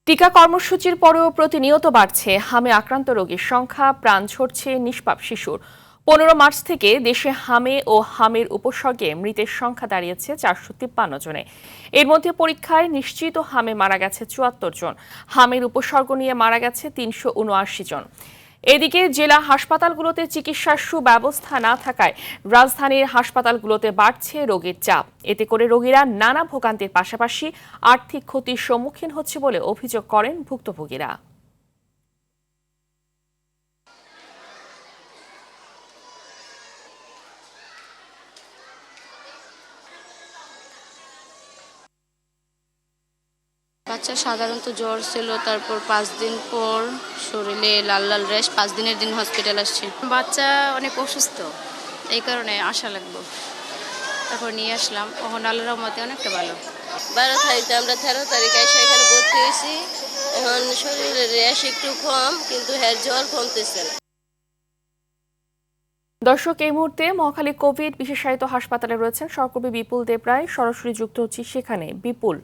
টিকা কর্মসূচির পরেও প্রতিনিয়ত বাড়ছে হামে আক্রান্ত রোগীর সংখ্যা, প্রাণ ঝরছে নিষ্পাপ শিশুর। 15 মার্চ থেকে দেশে হামে ও হামের উপসর্গে মৃতের সংখ্যা দাঁড়িয়েছে 453 জনে। এর মধ্যে পরীক্ষায় নিশ্চিত হামে মারা গেছে 74 জন, হামের উপসর্গ নিয়ে মারা গেছে 379 জন। এদিকে জেলা হাসপাতালগুলোতে চিকিৎসার সুব্যবস্থা না থাকায় রাজধানীর হাসপাতালগুলোতে বাড়ছে রোগীর চাপ। এতে করে রোগীরা নানা ভোগান্তির পাশাপাশি আর্থিক ক্ষতির সম্মুখীন হচ্ছে বলে অভিযোগ করেন ভুক্তভোগীরা। বাচ্চা সাধারণত জ্বর ছিল, তারপর 5 দিন পর শরীরে লাল লাল র্যাশ, 5 দিনের দিন হসপিটাল আসছে। বাচ্চা অনেক অসুস্থ, এই কারণে আসা লাগবে, তারপর নিয়ে আসলাম। ওখানে আল্লাহর রহমতে অনেকটা ভালো। 12 তারিখে আমরা 13 তারিখে এসে এখানে ভর্তি হয়েছি। এখন শরীরের র্যাশ একটু কম, কিন্তু জ্বর কমতেছে না। দর্শক, এই মুহূর্তে মহাখালী কোভিড বিশেষায়িত হাসপাতালে রয়েছেন সহকর্মী বিপুল দেবরায়। সরাসরি যুক্ত হচ্ছি সেখানে। বিপুল,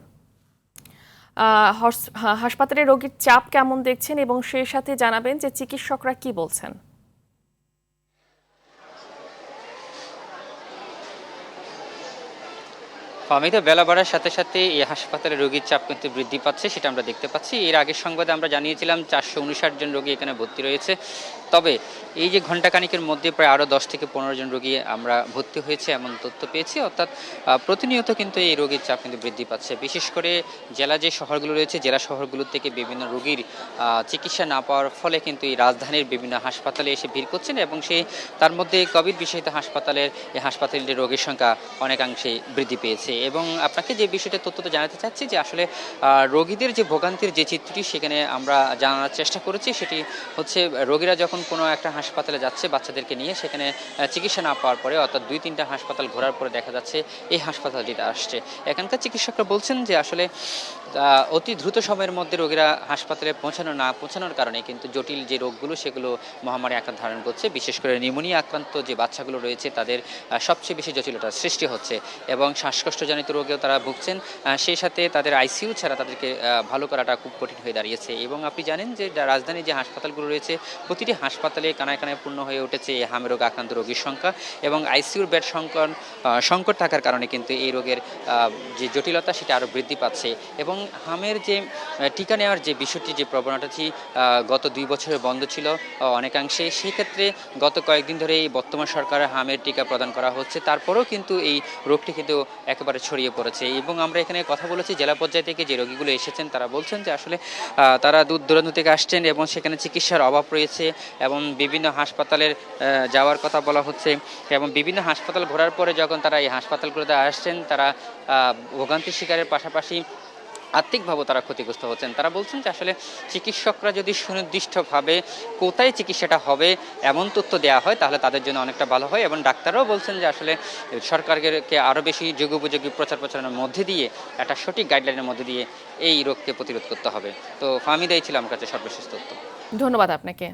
হাসপাতালে রোগীর চাপ কেমন দেখছেন এবং সেই সাথে জানাবেন যে চিকিৎসকরা কি বলছেন? ফাহমিদা, বেলা বাড়ার সাথে সাথে এই হাসপাতালে রোগীর চাপ কিন্তু বৃদ্ধি পাচ্ছে, সেটা আমরা দেখতে পাচ্ছি। এর আগের সংবাদে আমরা জানিয়েছিলাম 459 জন রোগী এখানে ভর্তি রয়েছে। তবে এই যে ঘণ্টাখানিকের মধ্যে প্রায় আরও 10 থেকে 15 জন রোগী আমরা ভর্তি হয়েছে এমন তথ্য পেয়েছি। অর্থাৎ প্রতিনিয়ত কিন্তু এই রোগীর চাপ কিন্তু বৃদ্ধি পাচ্ছে। বিশেষ করে জেলা যে শহরগুলো রয়েছে, জেলা শহরগুলোর থেকে বিভিন্ন রোগীর চিকিৎসা না পাওয়ার ফলে কিন্তু এই রাজধানীর বিভিন্ন হাসপাতালে এসে ভিড় করছেন এবং তার মধ্যে কোভিড বিষয়িত এই হাসপাতালের রোগীর সংখ্যা অনেকাংশেই বৃদ্ধি পেয়েছে। এবং আপনাকে যে বিষয়টা তথ্যটা জানাতে চাচ্ছি যে আসলে রোগীদের যে ভোগান্তির যে চিত্রটি সেখানে আমরা জানার চেষ্টা করেছি, সেটি হচ্ছে রোগীরা যখন কোনো একটা হাসপাতালে যাচ্ছে বাচ্চাদেরকে নিয়ে, সেখানে চিকিৎসা না পাওয়ার পরে অর্থাৎ 2-3টা হাসপাতাল ঘোরার পরে দেখা যাচ্ছে এই হাসপাতালটিতে আসছে। এখানকার চিকিৎসকরা বলছেন যে আসলে অতি দ্রুত সময়ের মধ্যে রোগীরা হাসপাতালে পৌঁছানোর কারণে কিন্তু জটিল যে রোগগুলো সেগুলো মহামারী আকার ধারণ করছে। বিশেষ করে নিউমোনিয়া আক্রান্ত যে বাচ্চাগুলো রয়েছে তাদের সবচেয়ে বেশি জটিলতার সৃষ্টি হচ্ছে এবং শ্বাসকষ্টজনিত রোগেও তারা ভুগছেন। সেই সাথে তাদের আইসিইউ ছাড়া তাদেরকে ভালো করাটা খুব কঠিন হয়ে দাঁড়িয়েছে। এবং আপনি জানেন যে রাজধানীর যে হাসপাতালগুলো রয়েছে প্রতিটি হাসপাতালে কানায় কানায় পূর্ণ হয়ে উঠেছে এই হামে রোগ আক্রান্ত রোগীর সংখ্যা এবং আইসিইউর বেড সংকট থাকার কারণে কিন্তু এই রোগের যে জটিলতা সেটা আরও বৃদ্ধি পাচ্ছে। এবং হামের যে টিকা নেওয়ার যে বিষয়টি, যে প্রবণতাটি গত 2 বছরে বন্ধ ছিল অনেকাংশে, সেই ক্ষেত্রে গত কয়েকদিন ধরে এই বর্তমান সরকারের হামের টিকা প্রদান করা হচ্ছে, তারপরেও কিন্তু এই রোগটি কিন্তু একেবারে ছড়িয়ে পড়েছে। এবং আমরা এখানে কথা বলেছি জেলা পর্যায় থেকে যে রোগীগুলো এসেছেন, তারা বলছেন যে আসলে তারা দূর দূরান্ত থেকে আসছেন এবং সেখানে চিকিৎসার অভাব রয়েছে এবং বিভিন্ন হাসপাতালের যাওয়ার কথা বলা হচ্ছে এবং বিভিন্ন হাসপাতাল ঘোরার পরে যখন তারা এই হাসপাতালগুলোতে আসছেন তারা ভোগান্তির শিকারের পাশাপাশি আর্থিকভাবেও তারা ক্ষতিগ্রস্ত হচ্ছেন। তারা বলছেন যে আসলে চিকিৎসকরা যদি সুনির্দিষ্টভাবে কোথায় চিকিৎসাটা হবে এমন তথ্য দেওয়া হয় তাহলে তাদের জন্য অনেকটা ভালো হয়। এবং ডাক্তাররাও বলছেন যে আসলে সরকারকে আরও বেশি যুগোপযোগী প্রচারণার মধ্যে দিয়ে একটা সঠিক গাইডলাইনের মধ্যে দিয়ে এই রোগকে প্রতিরোধ করতে হবে। তো ফাহমিদাই ছিল আমার কাছে সর্বশেষ তথ্য। ধন্যবাদ আপনাকে।